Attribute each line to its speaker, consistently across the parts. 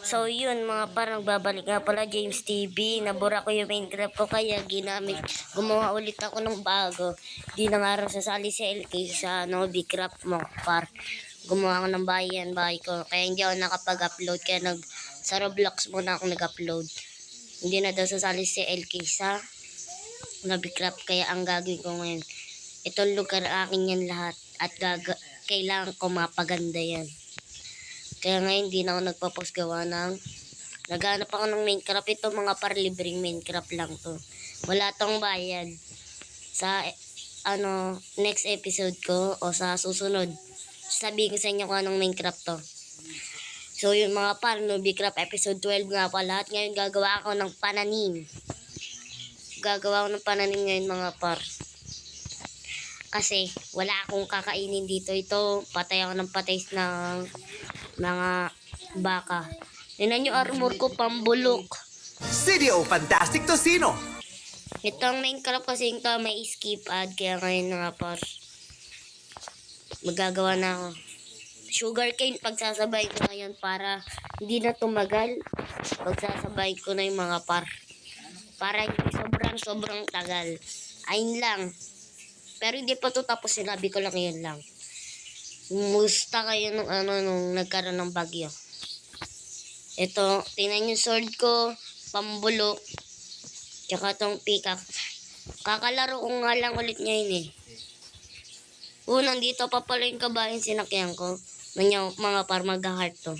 Speaker 1: So yun mga parang babalik nga pala James TV. Nabura ko yung Minecraft ko kaya gumawa ulit ako ng bago. Di na nga raw sasali sa LK sa Bcraft mo par. Gumawa ako ng bahay ko. Kaya hindi ako nakapag-upload kaya sa Roblox muna ako nag-upload. Hindi na daw sasali sa LK sa Bcraft kaya ang gagawin ko ngayon. Itong lugar akin yan lahat at kailangan ko mapaganda yan. Kaya ngayon hindi na ako nagpapost gawa ng naghanap ako ng Minecraft. Ito mga parlibreng Minecraft lang to. Wala tong bayad. Sa next episode ko o sa susunod, sabihin ko sa inyo kung anong Minecraft to. So yung mga Bcraft episode 12 nga pala. At ngayon gagawa ako ng pananim. Gagawa ako ng pananim ngayon mga par. Kasi wala akong kakainin dito. Ito, patay ako ng patay ng mga baka. Tingnan nyo armor ko, pambulok.
Speaker 2: CDO Fantastic Tocino.
Speaker 1: Itong Minecraft kasi ito may skip ad. Kaya ngayon nga par. Magagawa na ako. Sugarcane pagsasabay ko ngayon para hindi na tumagal. Pagsasabay ko na yung mga par. Para hindi sobrang tagal. Ayun lang. Pero hindi pa to tapos sinabi ko lang yun lang. Musta kayo nung nagkaroon ng bagyo. Ito, tingnan yung sword ko, pambulok, tsaka tong pickaxe. Kakalaro ko nga lang ulit ngayon eh. Nandito pa pala yung kabahin sinakyan ko. Mga par mag-heart to.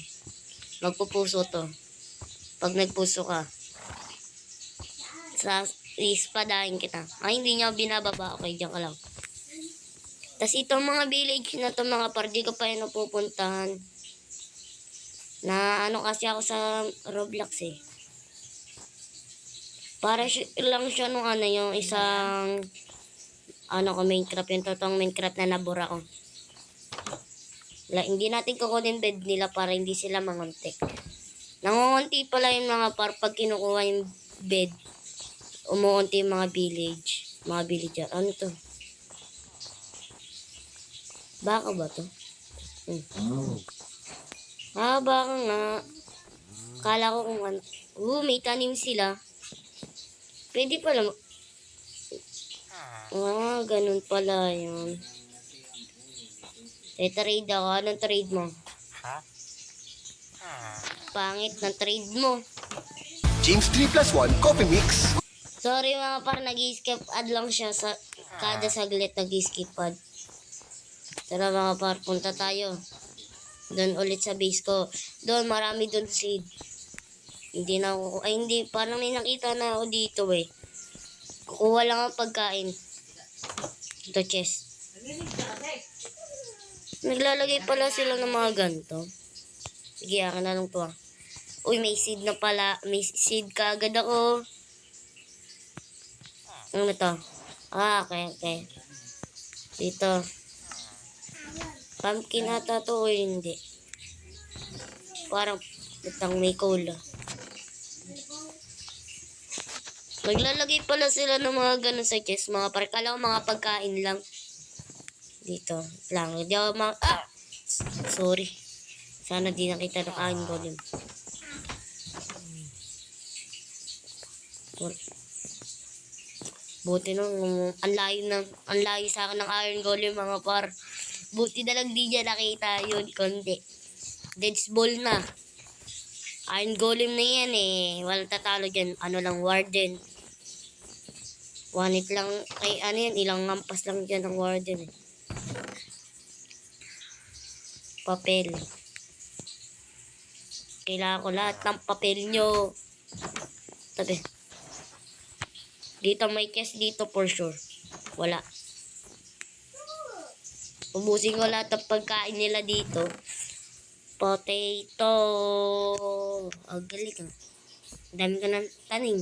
Speaker 1: Magpupuso to. Pag nagpuso ka, ispadahin kita. Ay, hindi niya binababa. Okay, diyan ka lang. Tapos itong mga village na to mga par, di ko pa yun napupuntahan. Na kasi ako sa Roblox eh. Para lang siya yung isang Minecraft. Yung totoong Minecraft na nabura ko. Hindi natin kukunin bed nila para hindi sila mangunti. Nangungunti pala yung mga par pag kinukuha yung bed. Umuunti yung mga village. Mga villager. Ano to? Baka ba to? Baka nga. Kala ko kung ano. May tanim sila. Pwede pala. Ganun pala yun. Trade ako. Anong trade mo? Pangit ng trade mo.
Speaker 2: James 3+1 Coffee Mix.
Speaker 1: Sorry mga par, nag-skip ad lang siya kada saglit nag-skip ad. Tara mga par, punta tayo. Doon ulit sa base ko. Doon, marami doon seed. Hindi, parang may nakita na ako dito eh. Kukuha lang ang pagkain. Ito chest. Naglalagay pala sila ng mga ganito. Sige, akin na lang to ah. Uy, may seed na pala. May seed ka agad ako. Ano to? Okay. Dito. Pumpkin ata to o hindi. Parang itang may cola. Naglalagay pala sila ng mga ganun sa chest. Mga kala ko mga pagkain lang. Dito lang. Hindi ako sorry. Sana di nakita ng iron golem. Buti nung ang layo sa akin ng iron golem mga par. Buti na lang di niya nakita yun konti. Deads ball na. Iron golem na yan eh. Walang tatalo dyan. Warden. One hit lang. Yan. Ilang ngampas lang dyan ng warden eh. Papel. Kailangan ko lahat ng papel nyo. Tabi. Dito may chest dito for sure. Wala. Ubusin ko lahat ng pagkain nila dito. Potato. Ang galing. Dami ko ng tanim.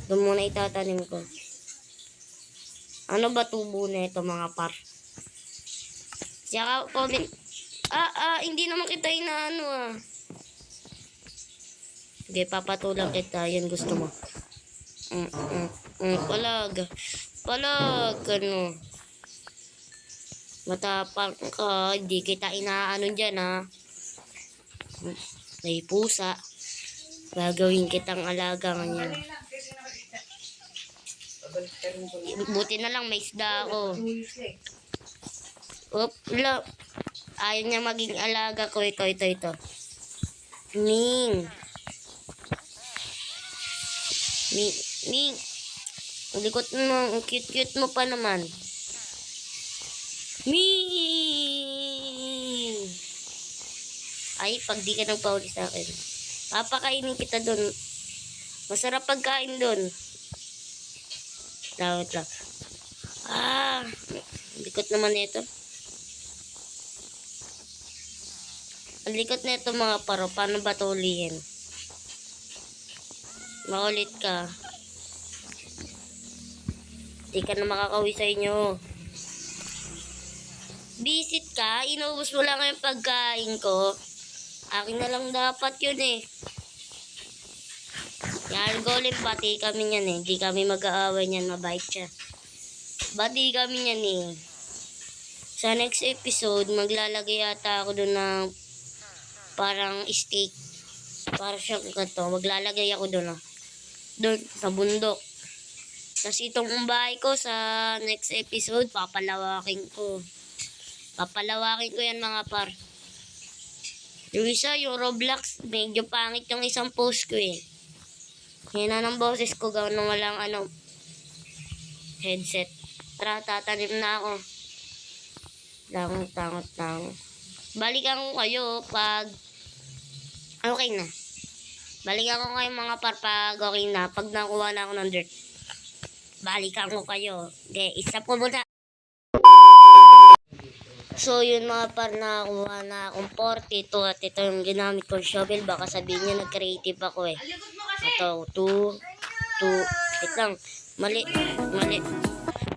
Speaker 1: Doon muna itatanim ko. Ano ba tubo na ito mga par? Saka ko din. Hindi naman kita inaano. Okay, papatulang kita. Yan gusto mo. Palag. Matapang ka. Hindi kita inaano dyan ha. May pusa. Gagawin kitang alaga ngayon. Buti na lang may isda ako. Oop, lo. Ayaw niya maging alaga ko. Ito. Ming. Ming. Ang likot mo. Ang cute mo pa naman. Ming. Ay, pag di ka nagpauli sa akin. Papakainin kita dun. Masarap pagkain dun. Lawat lang. Ang likot naman nito. Ang likot nito mga paro. Paano ba ito ulihin? Makulit ka. Di ka na makakauwi sa inyo. Visit ka? Inuubos mo lang yung pagkain ko. Akin na lang dapat yun eh. Yan, Golem, bati kami niyan eh. Di kami mag-aaway niyan, mabait siya. Bati kami niyan eh. Sa next episode, maglalagay yata ako doon ng parang steak. Para siyang ganito. Maglalagay ako doon doon sa bundok. Tapos itong bahay ko sa next episode, papalawakin ko. Papalawakin ko yan mga par. Yung isa, yung Roblox, medyo pangit yung isang post ko eh. Hina ng boses ko, gawin nung walang headset. Tara, tatanim na ako. Tangot. Balikan ko kayo pag okay na. Balikan ko kayo mga par pag okay na. Pag nakuha na ako ng dirt. Balikan ko kayo. Okay, isa po muna. So yun mga par, nakakuha na akong 42 at ito yung ginamit kong shovel. Baka sabihin niya nag-creative ako eh. Ito, 2. Wait lang. Mali.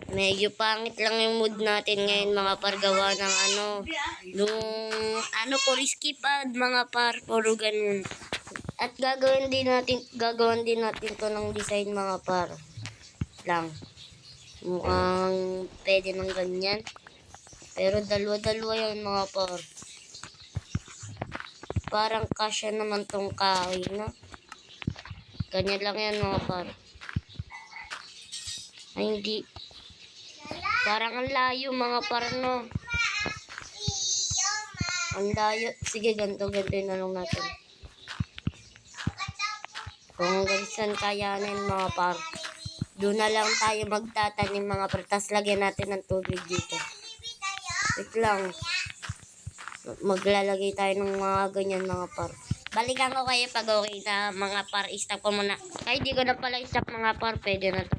Speaker 1: Medyo pangit lang yung mood natin ngayon mga par, gawa ng risky pad mga par, puro ganun. At gagawin din natin to ng design mga par. Lang. Mukhang pwede ng ganyan. Pero dalawa yan mga par. Parang kasya naman tong kahoy, no? Ganyan lang yan mga par. Ay, hindi. Parang ang layo mga par, no? Ang layo. Sige, ganito na lang natin. Kung ganyan kayanin mga par, doon na lang tayo magtatanim mga par. Tas lagyan natin ng tubig dito. Wait lang. Maglalagay tayo ng mga ganyan mga par. Balikan ko kayo pag okay na mga par. Stop ko muna. Ay, di ko na pala stop mga par. Pwede na to.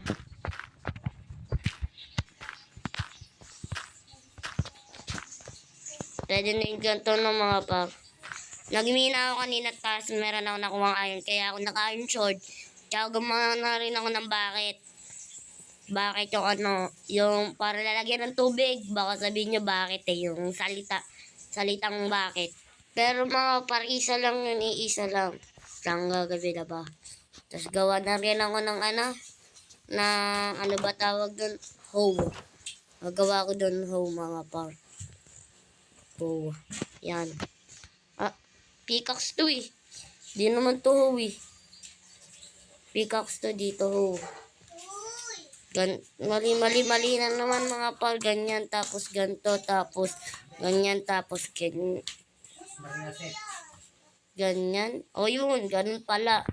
Speaker 1: Pwede na yung ganito ng mga par. Nagmina ako kanina tapos meron ako nakuha iron. Kaya ako naka-iron sword. Tsaka gumawa na rin ako ng bucket. Bakit yung yung para lalagyan ng tubig. Baka sabihin nyo bakit eh, yung salitang bakit. Pero mga par, isa lang yun, iisa lang. Lang gagawin na ba? Tapos gawa na rin ako ng na ano ba tawag doon? Home. Magawa ko doon home mga par. Oh, yan. Pickaxe to eh. Di naman to hoe eh. Pickaxe to dito hoe. Mali na naman mga par. Ganyan, tapos ganto, tapos ganyan, tapos ganyan. O yun, ganun pala.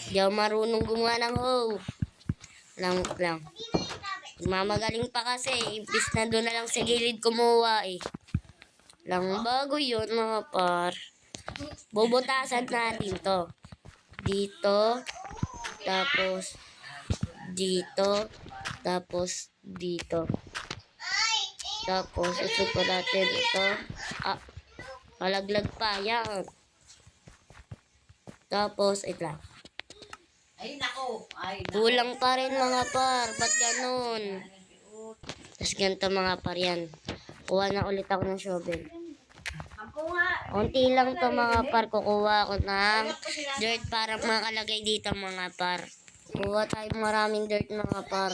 Speaker 1: Di ako marunong gumawa ng hoe. Lang. Mamagaling pa kasi. Imbis na doon na lang sa gilid kumuha eh. Lang bago yun mga par. Bubutasan natin to. Dito. Tapos dito. Tapos dito. Tapos isupo natin ito. Malaglag pa. Yan. Tapos ito.
Speaker 3: Ay, nako.
Speaker 1: Kulang pa rin mga par. Ba't ganun? Tapos ganito mga par yan. Kuha na ulit ako ng shovel. Unti lang to mga par. Kukuha ako ng dirt para makalagay dito mga par. Kuha tayo maraming dirt mga par.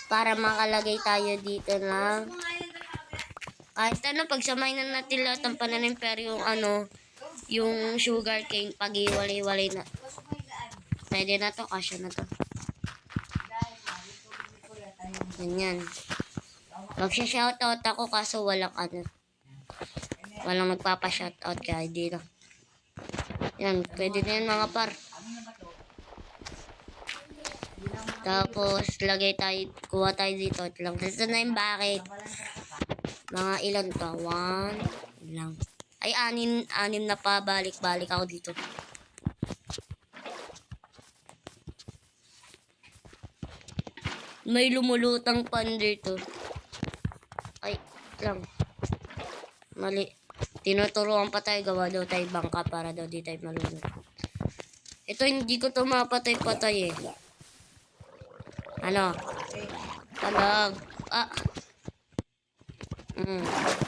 Speaker 1: Para makalagay tayo dito ng kahit pagsamahin na natin lahat ng pananim pero yung yung sugar cane pag iwalay-walay na. Pwede na to, kasya na to. Ganyan. Magsha-shoutout ako kaso walang walang magpapa-shoutout kaya hindi na. Yan, pwede na yan mga par. Tapos, kuha tayo dito. Ito lang. Ito na yung bakit. Mga ilan to? 1 lang. Ay, 6 na pa. Balik ako dito. May lumulutang pander to. Ay, lang. Mali. Tinuturuan pa tayo. Gawa daw tayo bangka para daw di tayo malulot. Ito, hindi ko to mapatay-patay eh. Ano? Kalag.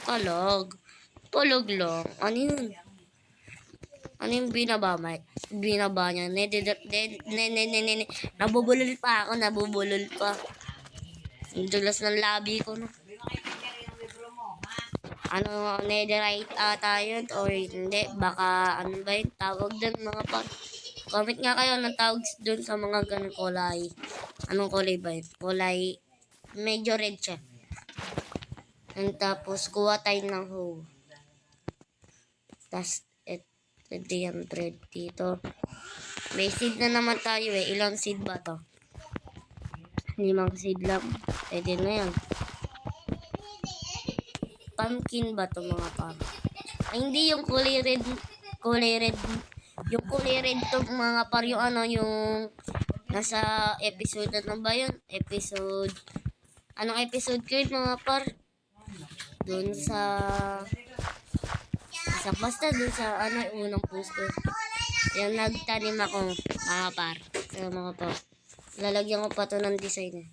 Speaker 1: Kalag. Palag lang. Ano yun? Ano yung binaba niya? Nabubulol pa ako. Nabubulol pa. Ang dulas ng labi ko, no? Ano, netherite ata yun? Or hindi? Baka, ano ba yun? Tawag dun mga pa. Comment nga kayo ng tawag dun sa mga ganun kulay. Anong kulay ba yun? Kulay, medyo red siya. And tapos, kuha tayo ng hoe. Tapos, ito yung thread dito. May seed na naman tayo eh. Ilang seed ba to? 5 seed lang. Pwede na yan. Pumpkin ba to mga par? Ay, hindi yung kulay red. Yung kulay red to mga par. Yung ano, yung nasa episode na ba yun? Anong episode ko yun mga par? Doon basta doon sa unang post ko. Yung nagtanim ako mga par. So, mga par. Lalagyan ko pa to ng design.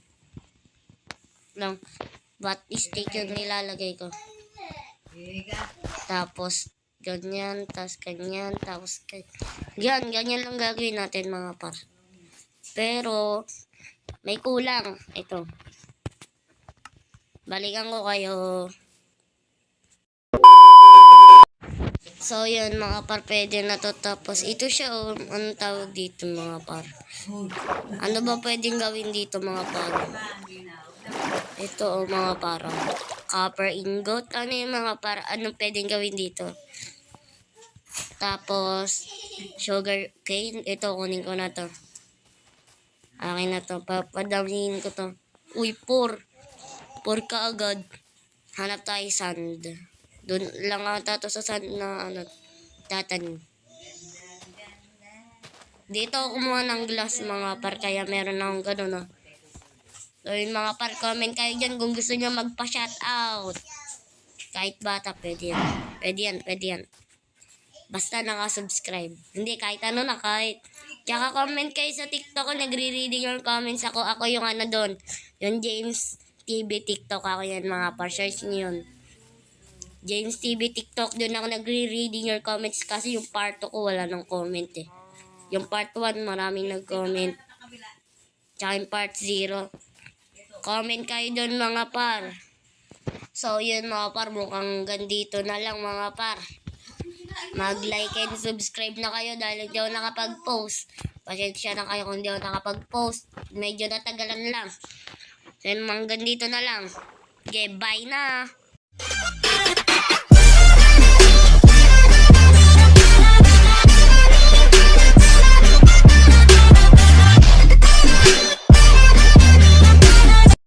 Speaker 1: Lang. But stick yung nilalagay ko. Tapos, ganyan. Tapos, ganyan. Tapos, ganyan lang gagawin natin mga par. Pero, may kulang. Ito. Balikan ko kayo. So, yun mga par, pwede na to. Tapos, ito siya, anong tawag dito mga par? Ano ba pwedeng gawin dito mga par? Ito, mga par. Copper ingot. Ano yung mga par? Anong pwedeng gawin dito? Tapos, sugar cane. Ito, kunin ko na to. Akin na to. Papadamihin ko to. Uy, 4 ka agad. Hanap tayo sand. Doon lang ata to sa sand na tatanim. Dito ako kumuha ng glass mga par, kaya meron akong gano'n, no? So yun mga par, comment kayo dyan kung gusto nyo magpa-shoutout. Kahit bata, pwede yan. Basta naka-subscribe. Hindi, kahit ano na, kahit. Tsaka comment kayo sa TikTok ko, nagre-reading yung comments ako. Ako yung doon. Yung James TV TikTok ako yan mga par. Search nyo yun. James TV TikTok, doon ako nagre-reading your comments kasi yung part 2 ko wala nang comment eh. Yung part 1 maraming nag-comment. Tsaka yung part 0. Comment kayo doon mga par. So yun mga par, mukhang gandito na lang mga par. Mag-like and subscribe na kayo dahil hindi ako nakapag-post. Pasensya na kayo kung hindi ako nakapag-post. Medyo natagalan lang. So yun, hanggang dito na lang. Okay, bye na.